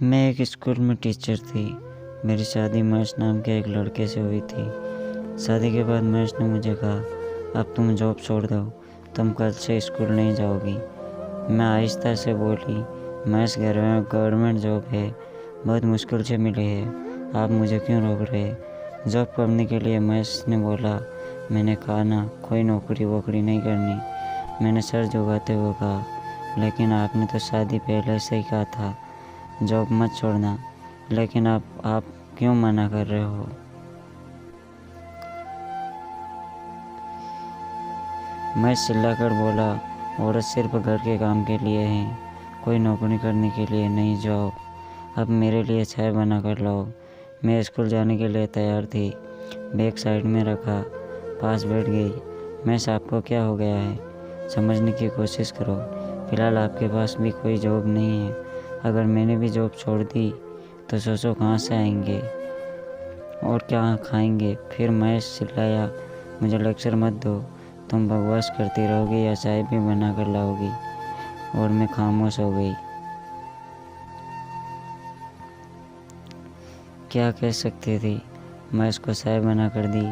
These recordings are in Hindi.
मैं एक स्कूल में टीचर थी। मेरी शादी महेश नाम के एक लड़के से हुई थी। शादी के बाद महेश ने मुझे कहा, अब तुम जॉब छोड़ दो, तुम कल से स्कूल नहीं जाओगी। मैं आहिस्ता से बोली, महेश घर में गवर्नमेंट जॉब है, बहुत मुश्किल से मिली है, आप मुझे क्यों रोक रहे जॉब करने के लिए। महेश ने बोला, मैंने कहा ना, कोई नौकरी वोकरी नहीं करनी। मैंने सर झुकाते हुए कहा, लेकिन आपने तो शादी पहले से ही कहा था जॉब मत छोड़ना, लेकिन आप क्यों मना कर रहे हो। मैं चिल्लाकर बोला, औरत सिर्फ घर के काम के लिए है, कोई नौकरी करने के लिए नहीं। जाओ, अब मेरे लिए चाय बना कर लाओ। मैं स्कूल जाने के लिए तैयार थी, बैग साइड में रखा, पास बैठ गई। मैं आपको क्या हो गया है, समझने की कोशिश करो। फ़िलहाल आपके पास भी कोई जॉब नहीं है। अगर मैंने भी जॉब छोड़ दी तो सोचो कहाँ से आएंगे और क्या खाएंगे। फिर महेश चिल्लाया, मुझे लेक्चर मत दो, तुम बकवास करती रहोगी या चाय भी बना कर लाओगी। और मैं खामोश हो गई। क्या कह सकती थी। महेश को चाय बना कर दी।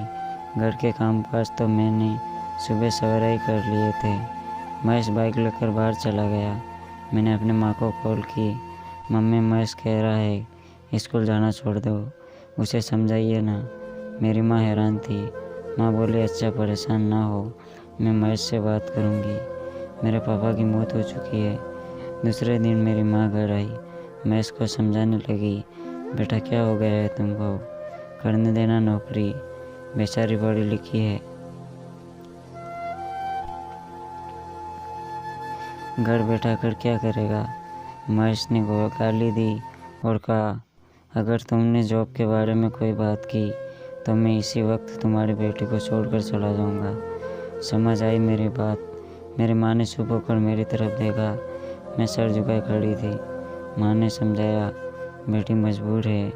घर के काम काज तो मैंने सुबह सवेरे ही कर लिए थे। महेश बाइक लेकर बाहर चला गया। मैंने अपनी माँ को कॉल की, मम्मी महेश कह रहा है स्कूल जाना छोड़ दो, उसे समझाइए ना। मेरी माँ हैरान थी। माँ बोली, अच्छा परेशान ना हो, मैं महेश से बात करूँगी। मेरे पापा की मौत हो चुकी है। दूसरे दिन मेरी माँ घर आई, महेश को समझाने लगी, बेटा क्या हो गया है तुमको, करने देना नौकरी, बेचारी पढ़ी लिखी है, घर बैठा कर क्या करेगा। महेश ने गाली दी और कहा, अगर तुमने जॉब के बारे में कोई बात की तो मैं इसी वक्त तुम्हारी बेटी को छोड़कर चला जाऊंगा। समझ आई मेरी बात। मेरी माँ ने चुप होकर मेरी तरफ देखा। मैं सर झुकाए खड़ी थी। माँ ने समझाया, बेटी मजबूर है,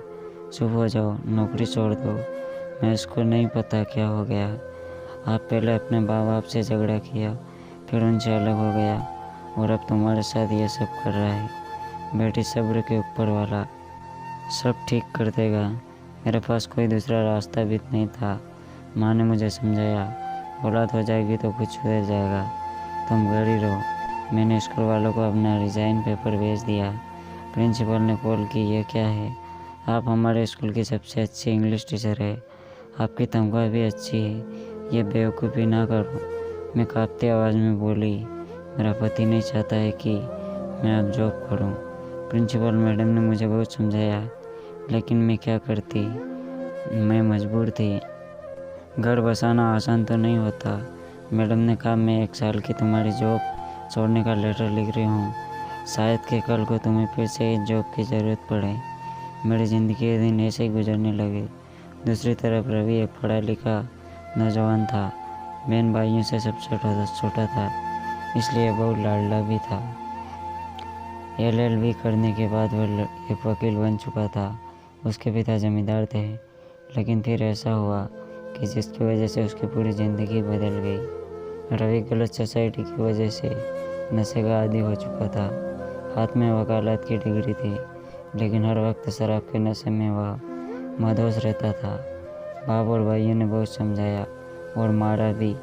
चुप हो जाओ, नौकरी छोड़ दो। मैं उसको नहीं पता क्या हो गया। आप पहले अपने माँ बाप से झगड़ा किया, फिर उनसे अलग हो गया और अब तुम्हारे साथ ये सब कर रहा है। बेटी, सब्र के ऊपर वाला सब ठीक कर देगा। मेरे पास कोई दूसरा रास्ता भी नहीं था। माँ ने मुझे समझाया, औलाद हो जाएगी तो कुछ हो जाएगा, तुम घर ही रहो। मैंने स्कूल वालों को अपना रिज़ाइन पेपर भेज दिया। प्रिंसिपल ने कॉल की, ये क्या है, आप हमारे स्कूल की सबसे अच्छी इंग्लिश टीचर है, आपकी तनख्वाह भी अच्छी है, ये बेवकूफ़ी ना करो। मैं कांपती आवाज़ में बोली, मेरा पति नहीं चाहता है कि मैं अब जॉब करूं। प्रिंसिपल मैडम ने मुझे बहुत समझाया, लेकिन मैं क्या करती, मैं मजबूर थी। घर बसाना आसान तो नहीं होता। मैडम ने कहा, मैं 1 साल की तुम्हारी जॉब छोड़ने का लेटर लिख रही हूँ, शायद कि कल को तुम्हें फिर से इस जॉब की ज़रूरत पड़े। मेरी ज़िंदगी के दिन ऐसे ही गुजरने लगे। दूसरी तरफ रवि एक पढ़ा लिखा नौजवान था, बहन भाइयों से सबसे छोटा था, इसलिए बहुत लाडला भी था। LLB करने के बाद वह एक वकील बन चुका था। उसके पिता जमींदार थे, लेकिन फिर ऐसा हुआ कि जिसकी वजह से उसकी पूरी ज़िंदगी बदल गई। रवि गलत सोसाइटी की वजह से नशे का आदी हो चुका था। हाथ में वकालत की डिग्री थी, लेकिन हर वक्त शराब के नशे में वह मदहोश रहता था। बाप और भाइयों ने बहुत समझाया और मारा भी।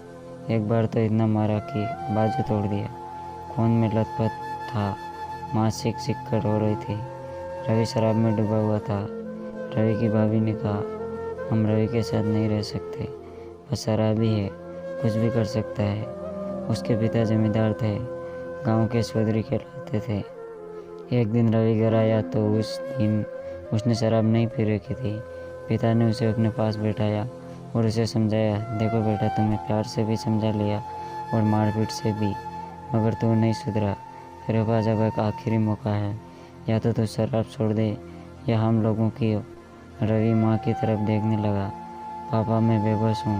एक बार तो इतना मारा कि बाजू तोड़ दिया। खून में लथपथ था। माँ सीख कर रो रही थी। रवि शराब में डूबा हुआ था। रवि की भाभी ने कहा, हम रवि के साथ नहीं रह सकते, वह शराबी है, कुछ भी कर सकता है। उसके पिता जमींदार थे, गांव के चौधरी कहलाते थे। एक दिन रवि घर आया तो उस दिन उसने शराब नहीं पी रखी थी। पिता ने उसे अपने पास बैठाया और उसे समझाया, देखो बेटा, तुम्हें प्यार से भी समझा लिया और मारपीट से भी, मगर तू नहीं सुधरा। तेरे पास अब एक आखिरी मौका है, या तो तू शराब छोड़ दे या हम लोगों की। रवि माँ की तरफ देखने लगा। पापा, मैं बेबस हूँ,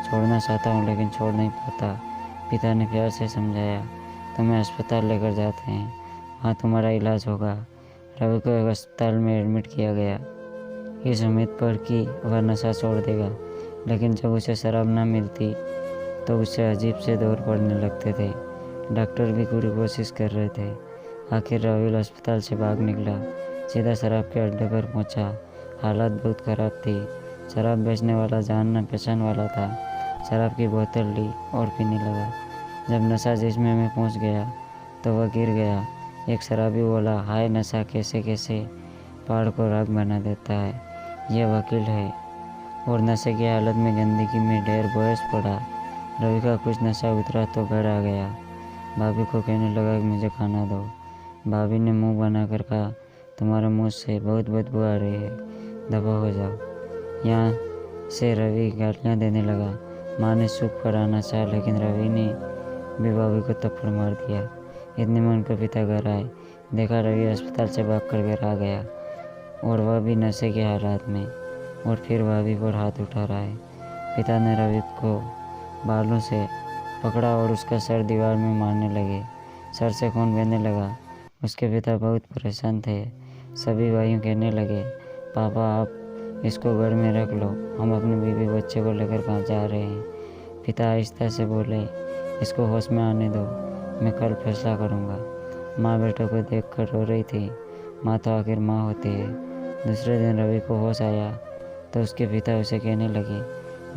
छोड़ना चाहता हूँ लेकिन छोड़ नहीं पाता। पिता ने प्यार से समझाया, तुम्हें अस्पताल लेकर जाते हैं, वहाँ तुम्हारा इलाज होगा। रवि को एक अस्पताल में एडमिट किया गया, इस उम्मीद पर कि वह नशा छोड़ देगा, लेकिन जब उसे शराब न मिलती तो उसे अजीब से दौर पड़ने लगते थे। डॉक्टर भी पूरी कोशिश कर रहे थे। आखिर रवि अस्पताल से भाग निकला। सीधा शराब के अड्डे पर पहुंचा। हालत बहुत ख़राब थी। शराब बेचने वाला जान पहचान वाला था। शराब की बोतल ली और पीने लगा। जब नशा जिस्म में पहुंच गया तो वह गिर गया। एक शराबी बोला, हाय नशा कैसे कैसे पहाड़ को राख बना देता है। यह वकील है। और नशे की हालत में गंदगी में ढेर बरस पड़ा। रवि का कुछ नशा उतरा तो घर आ गया। भाभी को कहने लगा कि मुझे खाना दो। भाभी ने मुंह बनाकर कहा, तुम्हारे मुंह से बहुत बदबू आ रही है, दफा हो जाओ। यहाँ से रवि गालियाँ देने लगा। माँ ने सुख पर आना चाहा लेकिन रवि ने भी भाभी को थप्पड़ मार दिया। इतने में उनके पिता घर आए। देखा रवि अस्पताल से भागकर घर आ गया और वह भी नशे के हालात में, और फिर भाभी पर हाथ उठा रहा है। पिता ने रवि को बालों से पकड़ा और उसका सर दीवार में मारने लगे। सर से खून बहने लगा। उसके पिता बहुत परेशान थे। सभी भाइयों कहने लगे, पापा आप इसको घर में रख लो, हम अपने बीवी बच्चे को लेकर कहाँ जा रहे हैं। पिता आहिस्ता से बोले, इसको होश में आने दो, मैं कल फैसला करूँगा। माँ बेटों को देखकर रो रही थी। माँ तो आखिर माँ होती है। दूसरे दिन रवि को होश आया तो उसके पिता उसे कहने लगे,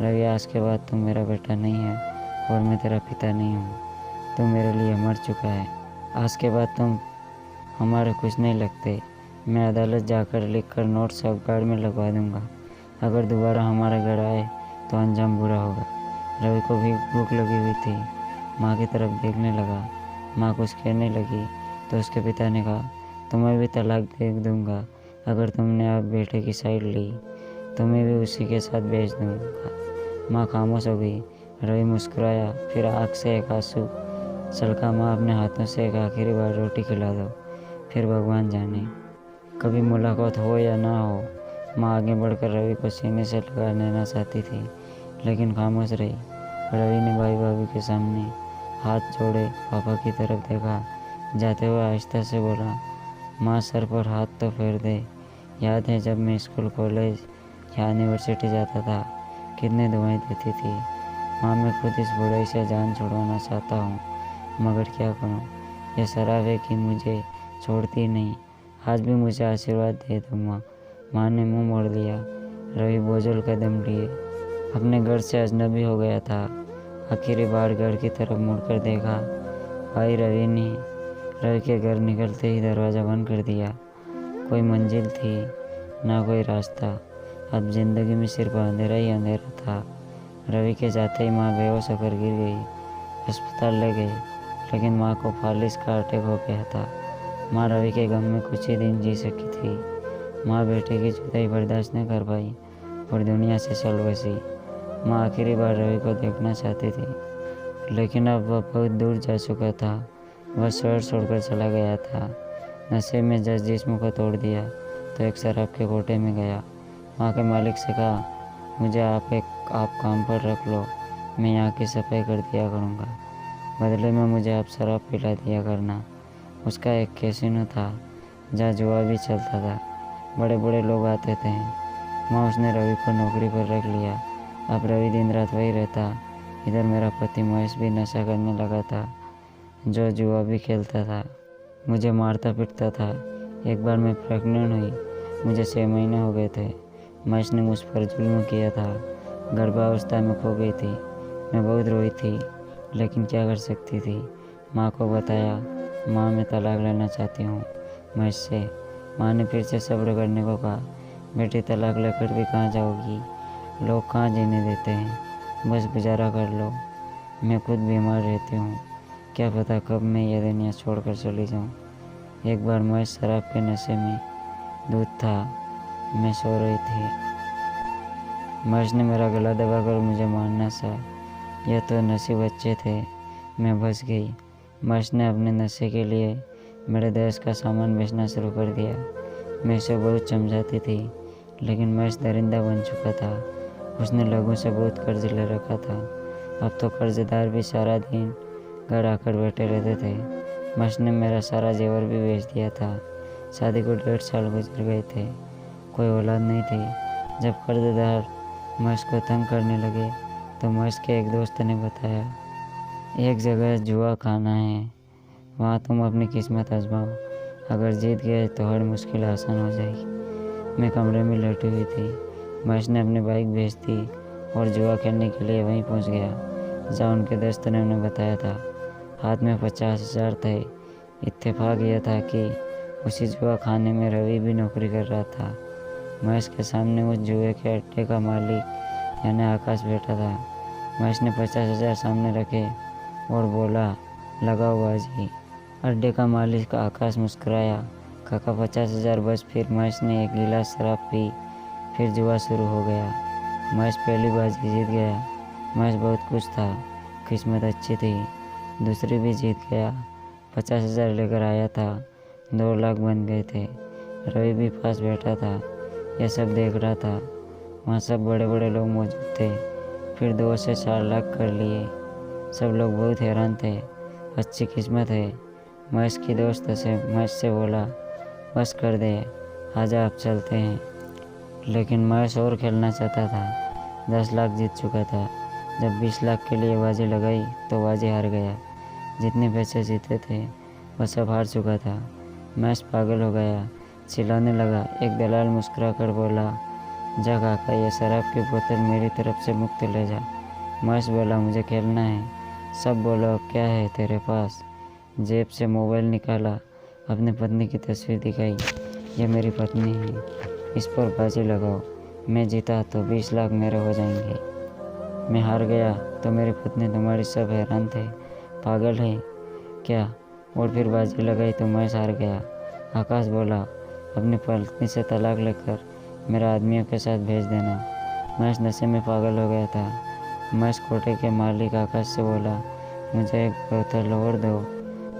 रवि आज के बाद तुम मेरा बेटा नहीं है और मैं तेरा पिता नहीं हूँ। तुम मेरे लिए मर चुका है। आज के बाद तुम हमारे कुछ नहीं लगते। मैं अदालत जाकर लिखकर नोट सब गार्ड में लगवा दूँगा। अगर दोबारा हमारे घर आए तो अंजाम बुरा होगा। रवि को भी भूख लगी हुई थी। माँ की तरफ देखने लगा। माँ कुछ कहने लगी तो उसके पिता ने कहा, तुम्हें भी तलाक दे दूँगा अगर तुमने अब बेटे की साइड ली। तुम्हें भी उसी के साथ भेज दूँगा। माँ खामोश हो गई। रवि मुस्कुराया, फिर आँख से एक आंसू छलका। माँ अपने हाथों से एक आखिरी बार रोटी खिला दो, फिर भगवान जाने कभी मुलाकात हो या ना हो। माँ आगे बढ़कर रवि को सीने से लगा लेना चाहती थी लेकिन खामोश रही। रवि ने भाई भाभी के सामने हाथ जोड़े पापा की तरफ देखा। जाते हुए आहिस्ता से बोला, माँ सर पर हाथ तो फेर दे। याद है जब मैं स्कूल कॉलेज या यूनिवर्सिटी जाता था, कितने दुआएं देती थी। माँ मैं खुद इस बुराई से जान छुड़वाना चाहता हूँ, मगर क्या करूँ। यह शराब है कि मुझे छोड़ती नहीं। आज भी मुझे आशीर्वाद दे दो माँ। माँ ने मुंह मोड़ लिया। रवि बोझल कदम लिए अपने घर से अजनबी हो गया था। आखिरी बार घर की तरफ मुड़कर देखा। भाई रवि के घर निकलते ही दरवाज़ा बंद कर दिया। कोई मंजिल थी ना कोई रास्ता। अब जिंदगी में सिर्फ अंधेरा ही अंधेरा था। रवि के जाते ही माँ बेहोश होकर गिर गई। अस्पताल ले गए लेकिन माँ को फालिस का अटैक हो गया था। माँ रवि के गम में कुछ ही दिन जी सकी थी। माँ बेटे की जुदाई बर्दाश्त नहीं कर पाई और दुनिया से चल बसी। माँ आखिरी बार रवि को देखना चाहती थी लेकिन अब वह बहुत दूर जा चुका था। वह शहर छोड़कर चला गया था। नशे में जिस्म को तोड़ दिया तो एक शराब के कोटे में गया। वहाँ के मालिक से कहा, मुझे आप काम पर रख लो, मैं यहाँ की सफाई कर दिया करूँगा, बदले में मुझे आप शराब पिला दिया करना। उसका एक कैसीनो था जहाँ जुआ भी चलता था। बड़े बड़े लोग आते थे। माँ उसने रवि को नौकरी पर रख लिया। अब रवि दिन रात वही रहता। इधर मेरा पति महेश भी नशा करने लगा था, जो जुआ भी खेलता था, मुझे मारता पीटता था। एक बार मैं प्रेग्नेंट हुई, मुझे 6 महीने हो गए थे। महेश ने मुझ पर जुल्म किया था। गर्भावस्था में खो गई थी। मैं बहुत रोई थी लेकिन क्या कर सकती थी। माँ को बताया, माँ मैं तलाक लेना चाहती हूँ महेश से। माँ ने फिर से सब्र करने को कहा, बेटी तलाक लेकर भी कहाँ जाओगी, लोग कहाँ जीने देते हैं, बस गुजारा कर लो। मैं खुद बीमार रहती हूँ, क्या पता कब मैं ये दुनिया छोड़कर चली जाऊँ। एक बार महेश शराब के नशे में दूध था, मैं सो रही थी। महेश ने मेरा गला दबाकर मुझे मारना चाहा। यह तो नसीब अच्छे थे, मैं बच गई। महेश ने अपने नशे के लिए मेरे दहेज का सामान बेचना शुरू कर दिया। मैं उसे बहुत समझाती थी लेकिन महेश दरिंदा बन चुका था। उसने लोगों से बहुत कर्ज ले रखा था। अब तो कर्जदार भी सारा दिन घर आकर बैठे रहते थे। महेश ने मेरा सारा जेवर भी बेच दिया था। शादी को 1.5 साल गुजर गए थे, कोई औलाद नहीं थी। जब कर्जदार महेश को तंग करने लगे तो महेश के एक दोस्त ने बताया, एक जगह जुआ खाना है, वहाँ तुम अपनी किस्मत आजमाओ। अगर जीत गए तो हर मुश्किल आसान हो जाएगी। मैं कमरे में लेटी हुई थी। महेश ने अपनी बाइक बेच दी और जुआ खेलने के लिए वहीं पहुंच गया जहां उनके दोस्त ने उन्हें बताया था। हाथ में 50,000 थे। इत्तेफाक यह था कि उसी जुआ खाने में रवि भी नौकरी कर रहा था। महेश के सामने उस जुए के अड्डे का मालिक यानी आकाश बैठा था। महेश ने 50,000 सामने रखे और बोला, लगाओ बाजी। अड्डे का मालिक आकाश मुस्कुराया। काका 50,000 बस। फिर महेश ने एक गिलास शराब पी। फिर जुआ शुरू हो गया। महेश पहली बाजी जीत गया। महेश बहुत खुश था। किस्मत अच्छी थी। दूसरी भी जीत गया। 50,000 लेकर आया था। 2 लाख बन गए थे। रवि भी पास बैठा था। यह सब देख रहा था। वहाँ सब बड़े बड़े लोग मौजूद थे। फिर 2 से 4 लाख कर लिए। सब लोग बहुत हैरान थे। अच्छी किस्मत है। महेश की दोस्त से महेश से बोला, बस कर दे, आजा अब चलते हैं। लेकिन महेश और खेलना चाहता था। 10 लाख जीत चुका था। जब 20 लाख के लिए बाजी लगाई तो बाजी हार गया। जितने पैसे जीते थे वह सब हार चुका था। महेश पागल हो गया, चिल्लाने लगा। एक दलाल मुस्कुरा कर बोला, जा काका, यह शराब की बोतल मेरी तरफ से मुफ्त ले जा। महेश बोला, मुझे खेलना है। सब बोलो, अब क्या है तेरे पास? जेब से मोबाइल निकाला, अपनी पत्नी की तस्वीर दिखाई। यह मेरी पत्नी है, इस पर बाजी लगाओ। मैं जीता तो 20 लाख मेरे हो जाएंगे। मैं हार गया तो मेरी पत्नी तुम्हारी। सब हैरान थे, पागल है क्या? और फिर बाजी लगाई तो महेश हार गया। आकाश बोला, अपनी पत्नी से तलाक लेकर मेरा आदमियों के साथ भेज देना। महेश नशे में पागल हो गया था। महेश कोटे के मालिक आकाश से बोला, मुझे एक बोतल और दो,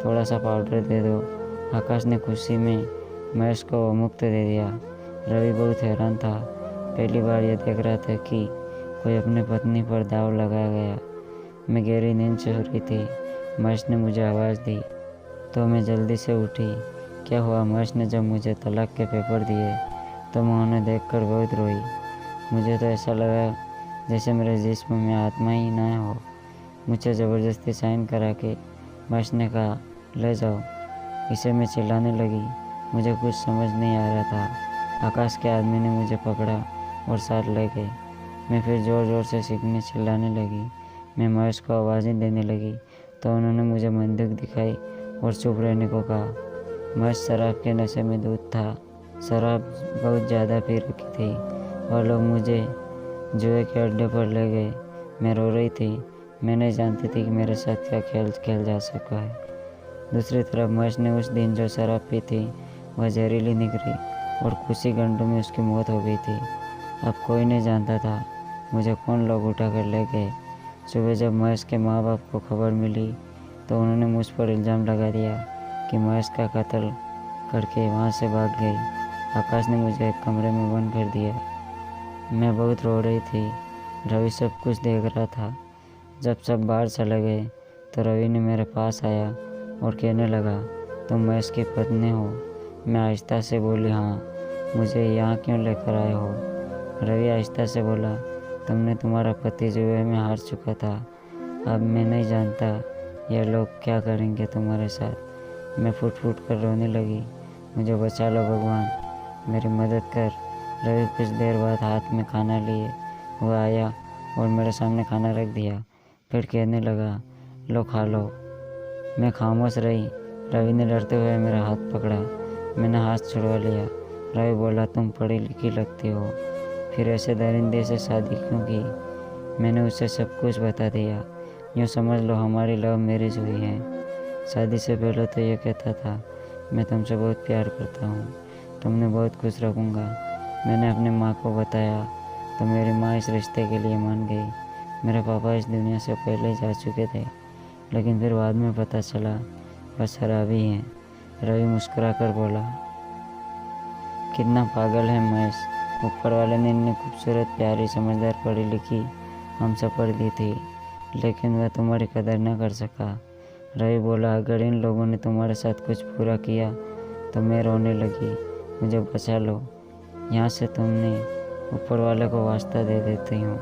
थोड़ा सा पाउडर दे दो। आकाश ने खुशी में महेश को मुफ्त दे दिया। रवि बहुत हैरान था। पहली बार यह देख रहा था कि कोई अपनी पत्नी पर दाव लगाया गया। मैं गहरी नींद से हो रही थी। महेश ने मुझे आवाज़ दी तो मैं जल्दी से उठी। क्या हुआ? महेश ने जब मुझे तलाक के पेपर दिए तो मैं उन्हें देखकर बहुत रोई। मुझे तो ऐसा लगा जैसे मेरे जिस्म में आत्मा ही ना हो। मुझे ज़बरदस्ती साइन करा के महेश ने कहा, ले जाओ इसे। मैं चिल्लाने लगी। मुझे कुछ समझ नहीं आ रहा था। आकाश के आदमी ने मुझे पकड़ा और साथ ले गए। मैं फिर ज़ोर ज़ोर से सीखने चिल्लाने लगी। मैं महेश को आवाज़ें देने लगी तो उन्होंने मुझे बंदूक दिखाई और चुप रहने को कहा। महेश शराब के नशे में धुत था। शराब बहुत ज़्यादा पी रखी थी। वह लोग मुझे जुए के अड्डे पर ले गए। मैं रो रही थी। मैं नहीं जानती थी कि मेरे साथ क्या खेल खेल जा सका है। दूसरी तरफ महेश ने उस दिन जो शराब पी थी वह जहरीली निकली और कुछ ही घंटों में उसकी मौत हो गई थी। अब कोई नहीं जानता था मुझे कौन लोग उठा कर ले गए। सुबह जब महेश के माँ बाप को खबर मिली तो उन्होंने मुझ पर इल्ज़ाम लगा दिया कि महेश का कत्ल करके वहाँ से भाग गई। आकाश ने मुझे एक कमरे में बंद कर दिया। मैं बहुत रो रही थी। रवि सब कुछ देख रहा था। जब सब बाहर चले गए तो रवि ने मेरे पास आया और कहने लगा, तुम महेश की पत्नी हो? मैं आहिस्ता से बोली, हाँ। मुझे यहाँ क्यों लेकर आए हो? रवि आहिस्ता से बोला, तुमने तुम्हारा पति जुए में हार चुका था। अब मैं नहीं जानता ये लोग क्या करेंगे तुम्हारे साथ। मैं फुट फुट कर रोने लगी। मुझे बचा लो भगवान, मेरी मदद कर। रवि कुछ देर बाद हाथ में खाना लिए वो आया और मेरे सामने खाना रख दिया। फिर कहने लगा, लो खा लो। मैं खामोश रही। रवि ने डरते हुए मेरा हाथ पकड़ा। मैंने हाथ छुड़वा लिया। रवि बोला, तुम पढ़ी लिखी लगती हो, फिर ऐसे दरिंदे से शादी क्यों की? मैंने उसे सब कुछ बता दिया। यूँ समझ लो हमारी लव मैरिज हुई है। शादी से पहले तो ये कहता था, मैं तुमसे बहुत प्यार करता हूँ, तुमने बहुत खुश रखूँगा। मैंने अपनी माँ को बताया तो मेरी माँ इस रिश्ते के लिए मान गई। मेरे पापा इस दुनिया से पहले जा चुके थे, लेकिन फिर बाद में पता चला वह शराबी हैं। रवि मुस्कुरा कर बोला, कितना पागल है महेश। ऊपर वाले ने इतनी खूबसूरत, प्यारी, समझदार, पढ़ी लिखी हमसे पर दी थी, लेकिन वह तुम्हारी कदर न कर सका। रवि बोला, अगर इन लोगों ने तुम्हारे साथ कुछ बुरा किया तो मैं रोने लगी। मुझे बचा लो यहाँ से, तुमने ऊपर वाले को वास्ता दे देती हूँ।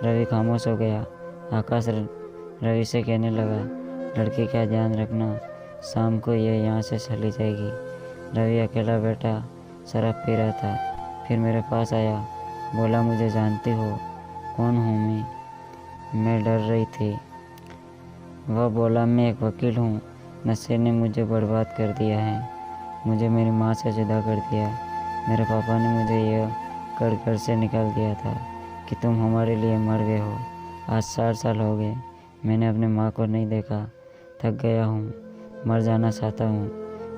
रवि खामोश हो गया। आकाश रवि से कहने लगा, लड़की का ध्यान रखना, शाम को यह यहाँ से चली जाएगी। रवि अकेला बैठा शराब पी रहा था। फिर मेरे पास आया, बोला, मुझे जानती हो कौन हूँ मैं डर रही थी। वह बोला, मैं एक वकील हूँ। नशे ने मुझे बर्बाद कर दिया है, मुझे मेरी माँ से जुदा कर दिया। मेरे पापा ने मुझे यह कर घर से निकाल दिया था कि तुम हमारे लिए मर गए हो। आज 4 साल हो गए, मैंने अपने माँ को नहीं देखा। थक गया हूँ, मर जाना चाहता हूँ।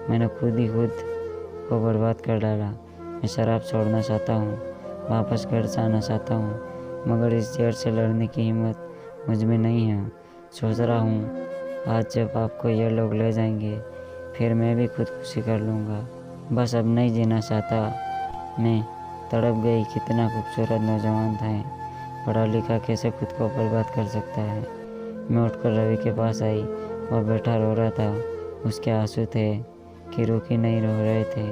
मैंने खुद ही खुद को बर्बाद कर डाला। मैं शराब छोड़ना चाहता हूँ, वापस घर जाना चाहता हूँ, मगर इस जहर से लड़ने की हिम्मत मुझ में नहीं है। सोच रहा हूँ आज जब आपको ये लोग ले जाएंगे फिर मैं भी खुदकुशी कर लूँगा। बस अब नहीं जीना चाहता मैं। तड़प गई, कितना खूबसूरत नौजवान था, पढ़ा लिखा कैसे खुद को बर्बाद कर सकता है। मैं उठकर रवि के पास आई। वह बैठा रो रहा था। उसके आंसू थे कि रुक ही नहीं रो रहे थे।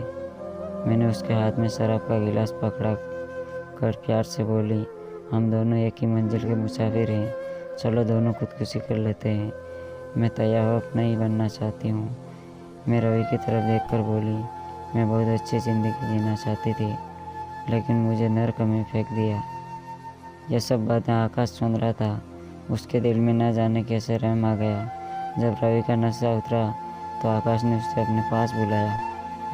मैंने उसके हाथ में शराब का गिलास पकड़ा कर प्यार से बोली, हम दोनों एक ही मंजिल के मुसाफिर हैं, चलो दोनों खुदकुशी कर लेते हैं। मैं तैयार नहीं बनना चाहती हूँ। मैं रवि की तरफ देखकर बोली, मैं बहुत अच्छी ज़िंदगी जीना चाहती थी, लेकिन मुझे नर्क में फेंक दिया। यह सब बातें आकाश सुन रहा था। उसके दिल में न जाने कैसे रहम आ गया। जब रवि का नशा उतरा तो आकाश ने उसे अपने पास बुलाया।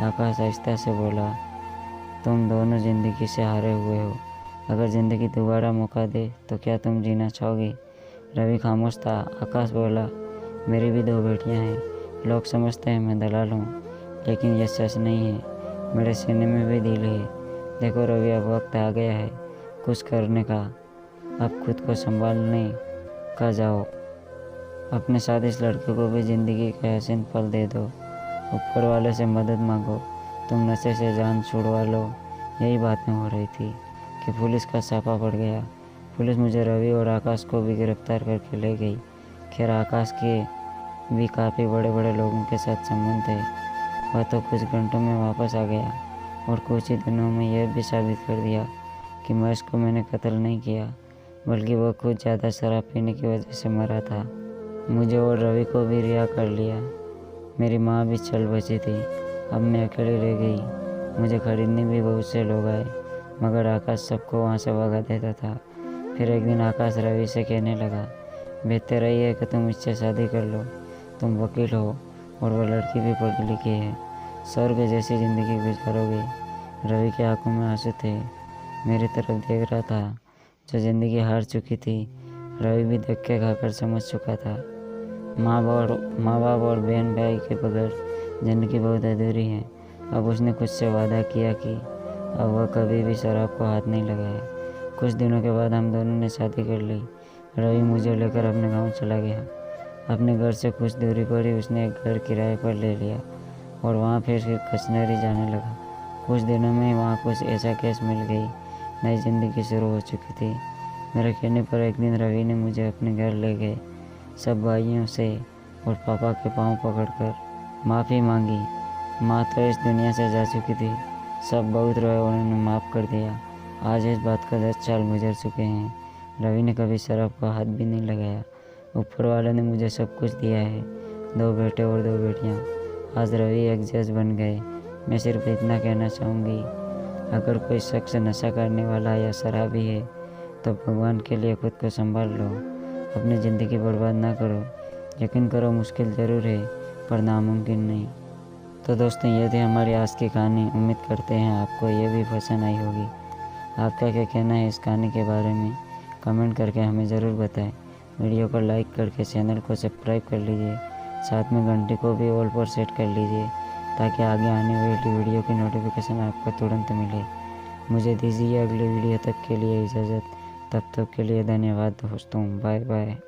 आकाश आहिस्ता से बोला, तुम दोनों ज़िंदगी से हारे हुए हो। अगर ज़िंदगी दोबारा मौका दे तो क्या तुम जीना चाहोगे? रवि खामोश था। आकाश बोला, मेरी भी 2 बेटियां हैं। लोग समझते हैं मैं दलाल हूँ, लेकिन यह सच नहीं है। मेरे सीने में भी दिल है। देखो रवि, अब वक्त आ गया है कुछ करने का। अब खुद को संभालने का जाओ। अपने साथ इस लड़के को भी ज़िंदगी के हसीन पल दे दो। ऊपर वाले से मदद मांगो, तुम नशे से जान छुड़वा लो। यही बातें हो रही थी कि पुलिस का छापा पड़ गया। पुलिस मुझे, रवि और आकाश को भी गिरफ्तार करके ले गई। खैर, आकाश के भी काफ़ी बड़े बड़े लोगों के साथ संबंध थे। वह तो कुछ घंटों में वापस आ गया और कुछ ही दिनों में यह भी साबित कर दिया कि महेश को मैंने कत्ल नहीं किया, बल्कि वह खुद ज़्यादा शराब पीने की वजह से मरा था। मुझे और रवि को भी रिहा कर लिया। मेरी माँ भी चल बची थी। अब मैं अकेली रह गई। मुझे खरीदने भी बहुत से लोग आए, मगर आकाश सबको वहाँ से भगा देता था। फिर एक दिन आकाश रवि से कहने लगा, बेहतर रही है कि तुम इससे शादी कर लो। तुम वकील हो और वह लड़की भी पढ़ी लिखी है, स्वर्ग जैसी ज़िंदगी गुजारोगे। रवि की आंखों में आंसू थे। मेरी तरफ देख रहा था जो ज़िंदगी हार चुकी थी। रवि भी धक्के खाकर समझ चुका था। माँ बाप और बहन भाई के बगैर ज़िंदगी बहुत अधूरी है। अब उसने खुद से वादा किया कि अब वह कभी भी शराब को हाथ नहीं लगाया। कुछ दिनों के बाद हम दोनों ने शादी कर ली। रवि मुझे लेकर अपने गांव चला गया। अपने घर से कुछ दूरी पर ही उसने एक घर किराए पर ले लिया और वहाँ फिर कचहरी जाने लगा। कुछ दिनों में वहाँ कुछ ऐसा केस मिल गई। नई ज़िंदगी शुरू हो चुकी थी। मेरे कहने पर एक दिन रवि ने मुझे अपने घर ले गए। सब भाइयों से और पापा के पाँव पकड़कर माफ़ी मांगी। माँ तो इस दुनिया से जा चुकी थी। सब बहुत रोए और उन्होंने माफ़ कर दिया। आज इस बात का 10 साल गुजर चुके हैं। रवि ने कभी शराब का हाथ भी नहीं लगाया। ऊपर वाले ने मुझे सब कुछ दिया है, 2 बेटे और 2 बेटियाँ। आज रवि एक जज बन गए। मैं सिर्फ इतना कहना चाहूँगी, अगर कोई शख्स नशा करने वाला या शराबी है तो भगवान के लिए खुद को संभाल लो। अपनी ज़िंदगी बर्बाद ना करो। यकीन करो, मुश्किल ज़रूर है पर नामुमकिन नहीं। तो दोस्तों, ये थी हमारी आज की कहानी। उम्मीद करते हैं आपको ये भी पसंद आई होगी। आपका क्या कहना है इस कहानी के बारे में? कमेंट करके हमें ज़रूर बताएं। वीडियो को लाइक करके चैनल को सब्सक्राइब कर लीजिए। साथ में घंटी को भी ऑल पर सेट कर लीजिए ताकि आगे आने वाली वीडियो की नोटिफिकेशन आपको तुरंत मिले। मुझे दीजिए अगली वीडियो तक के लिए इजाज़त। तब तक के लिए धन्यवाद दोस्तों। Bye bye.